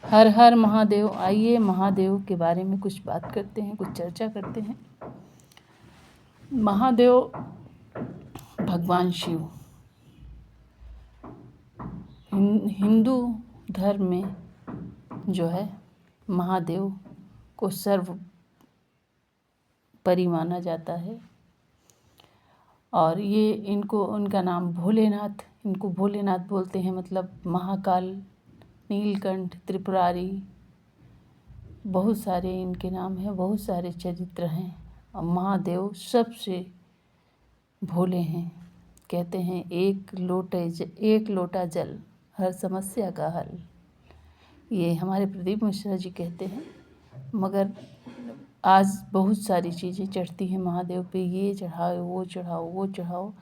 हर हर महादेव। आइए महादेव के बारे में कुछ बात करते हैं, कुछ चर्चा करते हैं। महादेव भगवान शिव हिंदू धर्म में जो है महादेव को सर्वोपरि माना जाता है। और ये उनका नाम भोलेनाथ, इनको भोलेनाथ बोलते हैं, मतलब महाकाल, नीलकंठ, त्रिपुरारी, बहुत सारे इनके नाम हैं, बहुत सारे चरित्र हैं। और महादेव सबसे भोले हैं। कहते हैं एक लोटा जल हर समस्या का हल। ये हमारे प्रदीप मिश्रा जी कहते हैं। मगर आज बहुत सारी चीज़ें चढ़ती हैं महादेव पे, ये चढ़ाओ, वो चढ़ाओ, वो चढ़ाओ।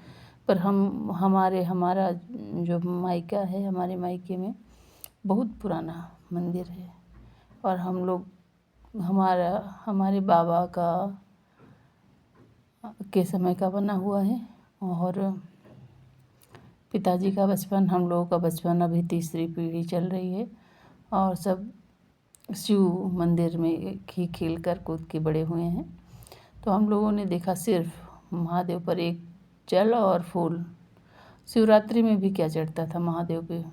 पर हमारा जो मायका है, हमारे मायके में बहुत पुराना मंदिर है। और हम लोग हमारे बाबा के समय का बना हुआ है। और पिताजी का बचपन, हम लोगों का बचपन, अभी तीसरी पीढ़ी चल रही है। और सब शिव मंदिर में ही खेल कर कूद के बड़े हुए हैं। तो हम लोगों ने देखा सिर्फ महादेव पर एक जल और फूल। शिवरात्रि में भी क्या चढ़ता था महादेव पे?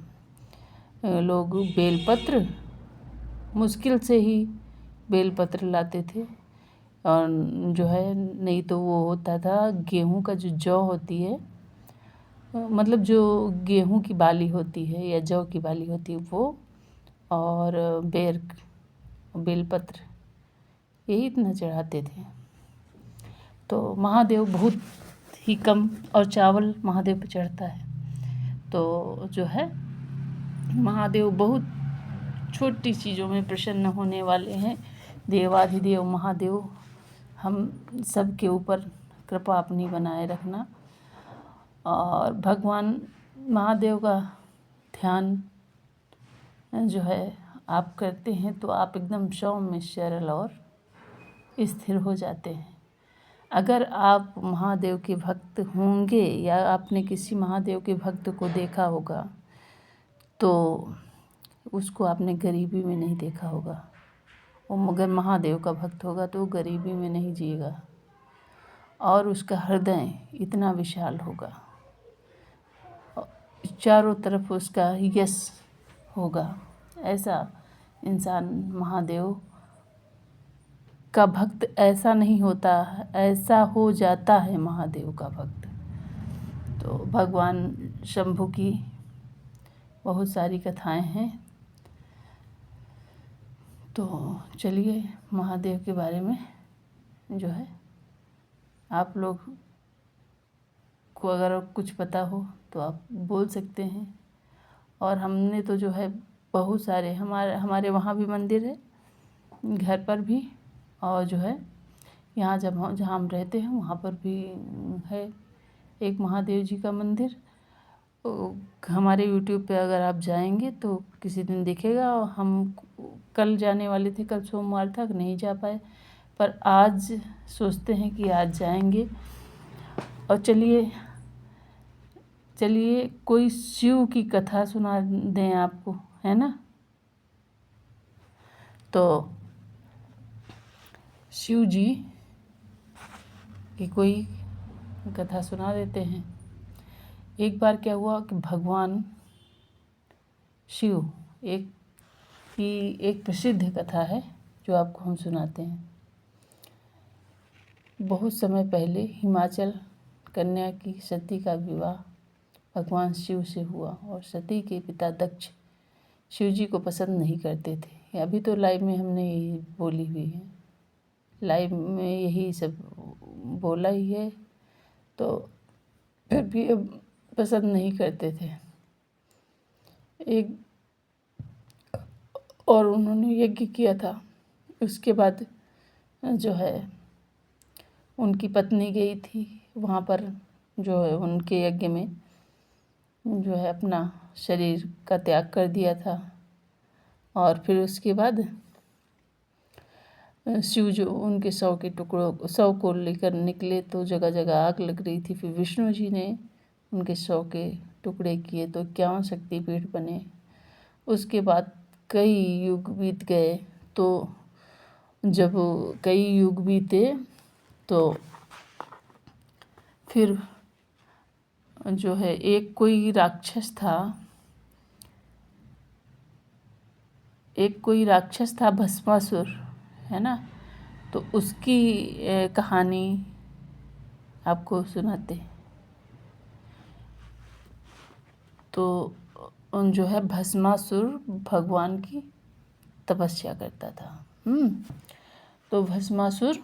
लोग बेलपत्र, मुश्किल से ही बेलपत्र लाते थे। और जो है, नहीं तो वो होता था गेहूं का जो जौ होती है, मतलब जो गेहूं की बाली होती है या जौ की बाली होती है वो, और बेलपत्र, यही इतना चढ़ाते थे। तो महादेव बहुत ही कम, और चावल महादेव पे चढ़ता है। तो जो है महादेव बहुत छोटी चीज़ों में प्रसन्न होने वाले हैं। देवाधिदेव महादेव हम सब के ऊपर कृपा अपनी बनाए रखना। और भगवान महादेव का ध्यान जो है आप करते हैं तो आप एकदम सौम्य, सरल और स्थिर हो जाते हैं। अगर आप महादेव के भक्त होंगे या आपने किसी महादेव के भक्त को देखा होगा तो उसको आपने गरीबी में नहीं देखा होगा। वो मगर महादेव का भक्त होगा तो गरीबी में नहीं जिएगा। और उसका हृदय इतना विशाल होगा, चारों तरफ उसका यश होगा। ऐसा इंसान महादेव का भक्त ऐसा नहीं होता, ऐसा हो जाता है महादेव का भक्त। तो भगवान शंभु की बहुत सारी कथाएं हैं। तो चलिए महादेव के बारे में जो है आप लोग को अगर कुछ पता हो तो आप बोल सकते हैं। और हमने तो जो है बहुत सारे, हमारे वहाँ भी मंदिर है, घर पर भी, और जो है यहाँ जहाँ हम रहते हैं वहाँ पर भी है एक महादेव जी का मंदिर। हमारे YouTube पे अगर आप जाएंगे तो किसी दिन दिखेगा। और हम कल जाने वाले थे, कल सोमवार था, नहीं जा पाए, पर आज सोचते हैं कि आज जाएंगे। और चलिए कोई शिव की कथा सुना दें आपको, है ना? तो शिव जी की कोई कथा सुना देते हैं। एक बार क्या हुआ कि भगवान शिव एक प्रसिद्ध कथा है जो आपको हम सुनाते हैं। बहुत समय पहले हिमाचल कन्या की सती का विवाह भगवान शिव से हुआ। और सती के पिता दक्ष शिव जी को पसंद नहीं करते थे। अभी तो लाइव में हमने यही बोली हुई है, लाइव में यही सब बोला ही है। तो फिर भी अब पसंद नहीं करते थे। और उन्होंने यज्ञ किया था। उसके बाद जो है उनकी पत्नी गई थी वहाँ पर, जो है उनके यज्ञ में जो है अपना शरीर का त्याग कर दिया था। और फिर उसके बाद शिव जो उनके शव को लेकर निकले तो जगह जगह आग लग रही थी। फिर विष्णु जी ने उनके शव के टुकड़े किए तो 51 शक्तिपीठ बने। उसके बाद कई युग बीत गए। तो जब कई युग बीते तो फिर जो है एक कोई राक्षस था भस्मासुर, है ना। तो उसकी कहानी आपको सुनाते। तो जो है भस्मासुर भगवान की तपस्या करता था। तो भस्मासुर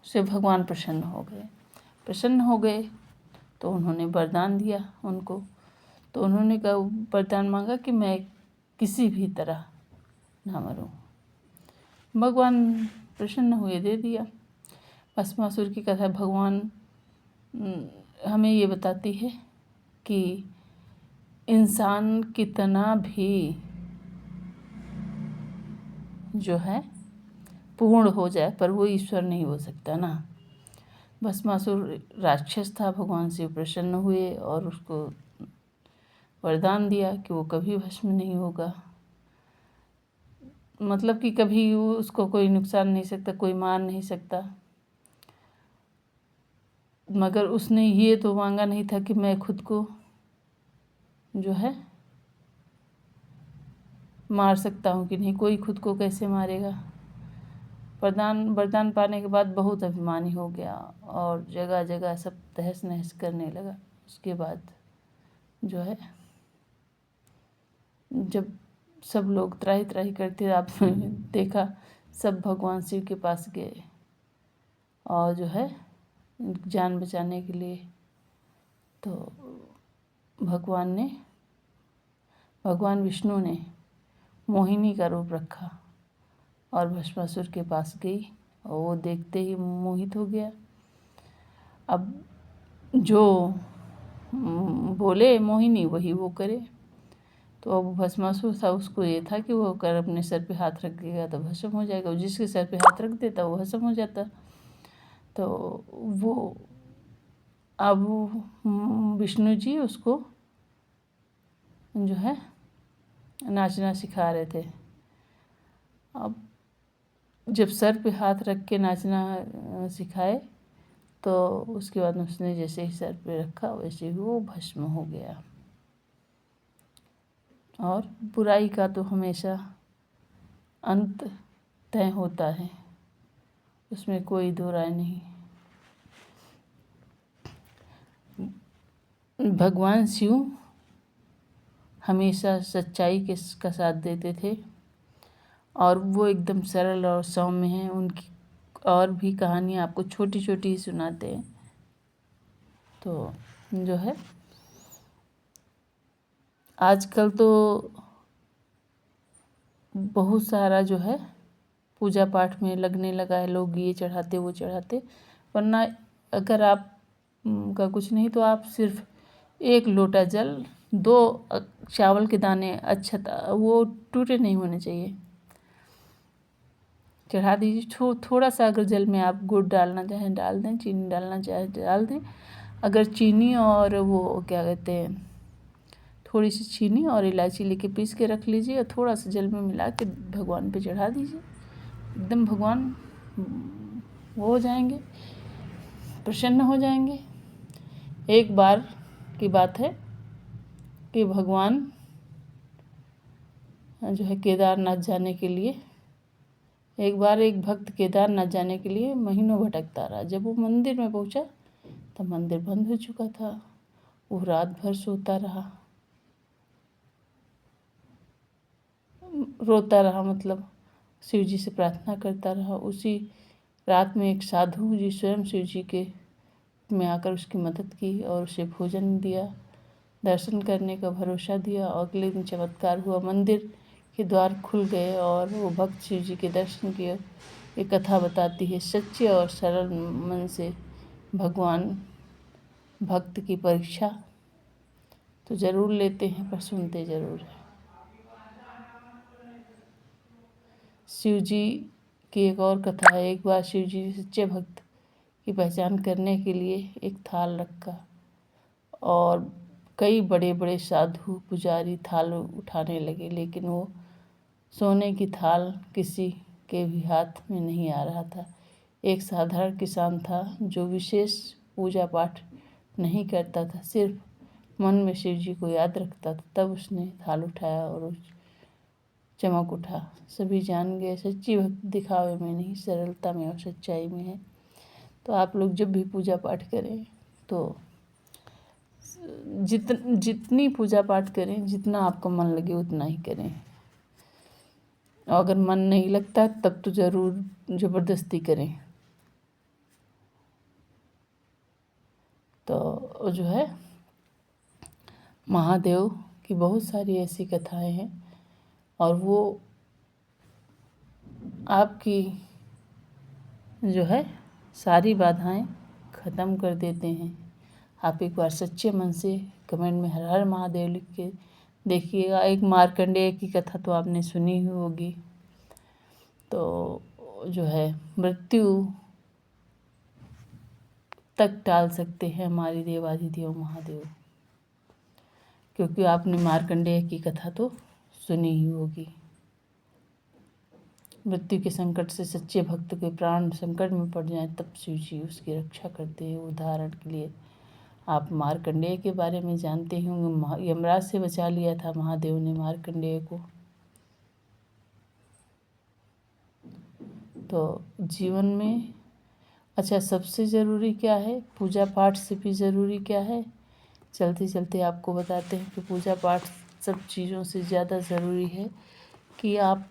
से भगवान प्रसन्न हो गए। तो उन्होंने वरदान दिया उनको। तो उन्होंने कहा, वरदान मांगा कि मैं किसी भी तरह ना मरूं। भगवान प्रसन्न हुए, दे दिया। भस्मासुर की कथा भगवान हमें ये बताती है कि इंसान कितना भी जो है पूर्ण हो जाए पर वो ईश्वर नहीं हो सकता ना। भस्मासुर राक्षस था, भगवान से प्रसन्न हुए और उसको वरदान दिया कि वो कभी भस्म नहीं होगा। मतलब कि कभी उसको कोई नुकसान नहीं सकता, कोई मार नहीं सकता। मगर उसने ये तो मांगा नहीं था कि मैं खुद को जो है मार सकता हूँ कि नहीं। कोई खुद को कैसे मारेगा। वरदान पाने के बाद बहुत अभिमानी हो गया और जगह जगह सब तहस नहस करने लगा। उसके बाद जो है जब सब लोग त्राही त्राही करते, आपने देखा, सब भगवान शिव के पास गए और जो है जान बचाने के लिए। तो भगवान विष्णु ने मोहिनी का रूप रखा और भस्मासुर के पास गई और वो देखते ही मोहित हो गया। अब जो बोले मोहिनी वही वो करे। तो अब भस्मासुर था, उसको ये था कि वो अगर अपने सर पे हाथ रखेगा तो भस्म हो जाएगा। जिसके सर पे हाथ रख देता वो भस्म हो जाता। तो वो अब विष्णु जी उसको जो है नाचना सिखा रहे थे। अब जब सर पे हाथ रख के नाचना सिखाए तो उसके बाद उसने जैसे ही सर पे रखा वैसे ही वो भस्म हो गया। और बुराई का तो हमेशा अंत तय होता है, उसमें कोई दो राय नहीं। भगवान शिव हमेशा सच्चाई का साथ देते थे और वो एकदम सरल और सौम्य हैं। उनकी और भी कहानियाँ आपको छोटी छोटी ही सुनाते हैं। तो जो है आजकल तो बहुत सारा जो है पूजा पाठ में लगने लगा है। लोग ये चढ़ाते वो चढ़ाते, वरना अगर आप का कुछ नहीं तो आप सिर्फ 1 लोटा जल, 2 चावल के दाने अक्षता, वो टूटे नहीं होने चाहिए, चढ़ा दीजिए। थोड़ा सा अगर जल में आप गुड़ डालना चाहें डाल दें, चीनी डालना चाहे डाल दें। अगर चीनी और वो क्या कहते हैं, थोड़ी सी चीनी और इलायची लेके पीस के रख लीजिए और थोड़ा सा जल में मिला के भगवान पे चढ़ा दीजिए। एकदम भगवान वो हो जाएंगे, प्रसन्न हो जाएंगे। एक बार की बात है कि भगवान जो है केदारनाथ जाने के लिए, एक बार एक भक्त केदारनाथ जाने के लिए महीनों भटकता रहा। जब वो मंदिर में पहुंचा तब मंदिर बंद हो चुका था। वो रात भर सोता रहा, रोता रहा, मतलब शिव जी से प्रार्थना करता रहा। उसी रात में एक साधु जी स्वयं शिव जी के में आकर उसकी मदद की और उसे भोजन दिया, दर्शन करने का भरोसा दिया। और अगले दिन चमत्कार हुआ, मंदिर के द्वार खुल गए और वो भक्त शिव जी के दर्शन किए। ये कथा बताती है सच्चे और सरल मन से भगवान भक्त की परीक्षा तो ज़रूर लेते हैं पर सुनते ज़रूर हैं। शिव जी की एक और कथा है। एक बार शिव जी सच्चे भक्त की पहचान करने के लिए एक थाल रखा और कई बड़े बड़े साधु पुजारी थाल उठाने लगे, लेकिन वो सोने की थाल किसी के भी हाथ में नहीं आ रहा था। एक साधारण किसान था जो विशेष पूजा पाठ नहीं करता था, सिर्फ मन में शिव जी को याद रखता था। तब उसने थाल उठाया और उस चमक उठा। सभी जान गए सच्ची भक्ति दिखावे में नहीं, सरलता में और सच्चाई में है। तो आप लोग जब भी पूजा पाठ करें तो जितनी पूजा पाठ करें, जितना आपका मन लगे उतना ही करें। और अगर मन नहीं लगता तब तो ज़रूर ज़बरदस्ती करें। तो जो है महादेव की बहुत सारी ऐसी कथाएं हैं और वो आपकी जो है सारी बाधाएं ख़त्म कर देते हैं। आप एक बार सच्चे मन से कमेंट में हर हर महादेव लिख के देखिएगा। एक मार्कंडेय की कथा तो आपने सुनी ही होगी। तो जो है मृत्यु तक टाल सकते हैं हमारे देवाधिदेव महादेव, क्योंकि आपने मार्कंडेय की कथा तो सुनी ही होगी। मृत्यु के संकट से सच्चे भक्त के प्राण संकट में पड़ जाएं तब शिव जी उसकी रक्षा करते हैं। उदाहरण के लिए आप मार्कंडेय के बारे में जानते ही होंगे। यमराज से बचा लिया था महादेव ने मार्कंडेय को। तो जीवन में अच्छा सबसे ज़रूरी क्या है, पूजा पाठ से भी ज़रूरी क्या है, चलते चलते आपको बताते हैं कि पूजा पाठ सब चीज़ों से ज़्यादा ज़रूरी है कि आप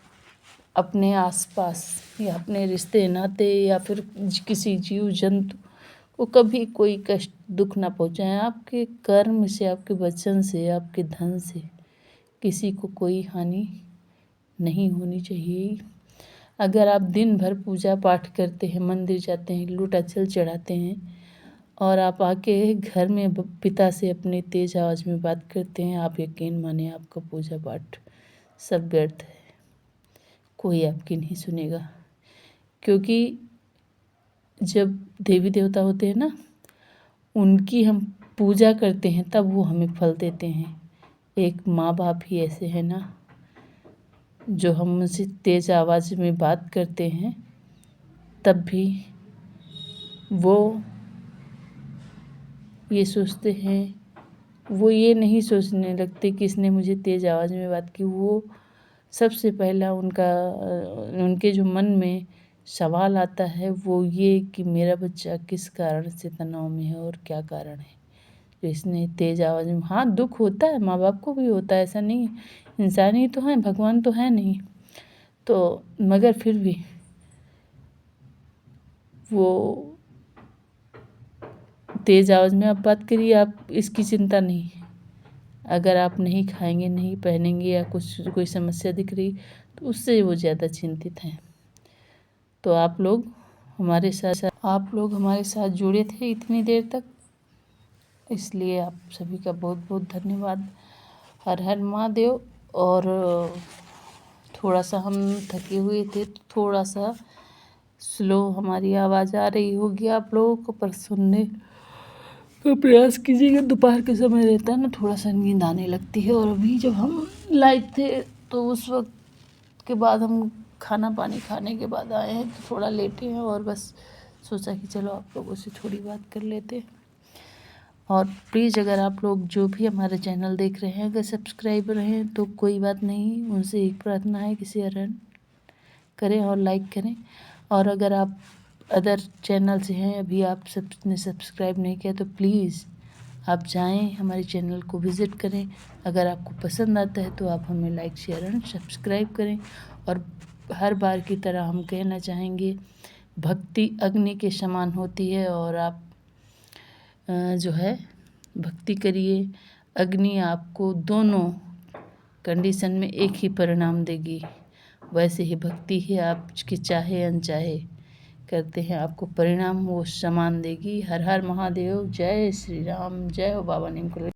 अपने आसपास या अपने रिश्ते नाते या फिर किसी जीव जंतु को कभी कोई कष्ट दुख ना पहुंचाएं। आपके कर्म से, आपके वचन से, आपके धन से किसी को कोई हानि नहीं होनी चाहिए। अगर आप दिन भर पूजा पाठ करते हैं, मंदिर जाते हैं, लूटाचल चढ़ाते हैं और आप आके घर में पिता से अपने तेज आवाज़ में बात करते हैं, आप यकीन माने आपका पूजा पाठ सब व्यर्थ है। कोई आपकी नहीं सुनेगा, क्योंकि जब देवी देवता होते हैं ना, उनकी हम पूजा करते हैं तब वो हमें फल देते हैं। एक माँ बाप ही ऐसे हैं ना, जो हम उनसे तेज आवाज़ में बात करते हैं तब भी वो ये सोचते हैं, वो ये नहीं सोचने लगते कि इसने मुझे तेज आवाज़ में बात की। वो सबसे पहला उनके जो मन में सवाल आता है वो ये कि मेरा बच्चा किस कारण से तनाव में है और क्या कारण है जो इसने तेज आवाज़ में। हाँ, दुख होता है, माँ बाप को भी होता है, ऐसा नहीं, इंसान ही तो हैं, भगवान तो है नहीं। तो मगर फिर भी वो तेज आवाज़ में आप बात करिए, आप इसकी चिंता नहीं। अगर आप नहीं खाएंगे, नहीं पहनेंगे या कुछ कोई समस्या दिख रही तो उससे वो ज़्यादा चिंतित हैं। तो आप लोग हमारे साथ जुड़े थे इतनी देर तक, इसलिए आप सभी का बहुत बहुत धन्यवाद। हर हर महादेव। और थोड़ा सा हम थके हुए थे तो थोड़ा सा स्लो हमारी आवाज़ आ रही होगी आप लोगों को, पर सुनने का प्रयास कीजिएगा। दोपहर के समय रहता है ना, थोड़ा सा नींद आने लगती है। और अभी जब हम लाइव थे तो उस वक्त के बाद हम खाना पानी खाने के बाद आए हैं तो थोड़ा लेटे हैं और बस सोचा कि चलो आप लोगों से थोड़ी बात कर लेते हैं। और प्लीज़ अगर आप लोग जो भी हमारे चैनल देख रहे हैं अगर सब्सक्राइबर हैं तो कोई बात नहीं, उनसे एक प्रार्थना है कि शेयर करें और लाइक करें। और अगर आप अदर चैनल से हैं, अभी आप सबने सब्सक्राइब नहीं किया तो प्लीज़ आप जाएं हमारे चैनल को विज़िट करें। अगर आपको पसंद आता है तो आप हमें लाइक शेयर एंड सब्सक्राइब करें। और हर बार की तरह हम कहना चाहेंगे, भक्ति अग्नि के समान होती है और आप जो है भक्ति करिए। अग्नि आपको दोनों कंडीशन में एक ही परिणाम देगी, वैसे ही भक्ति है आपके चाहे अनचाहे करते हैं आपको परिणाम वो समान देगी। हर हर महादेव। जय श्री राम। जय हो बाबा नीम।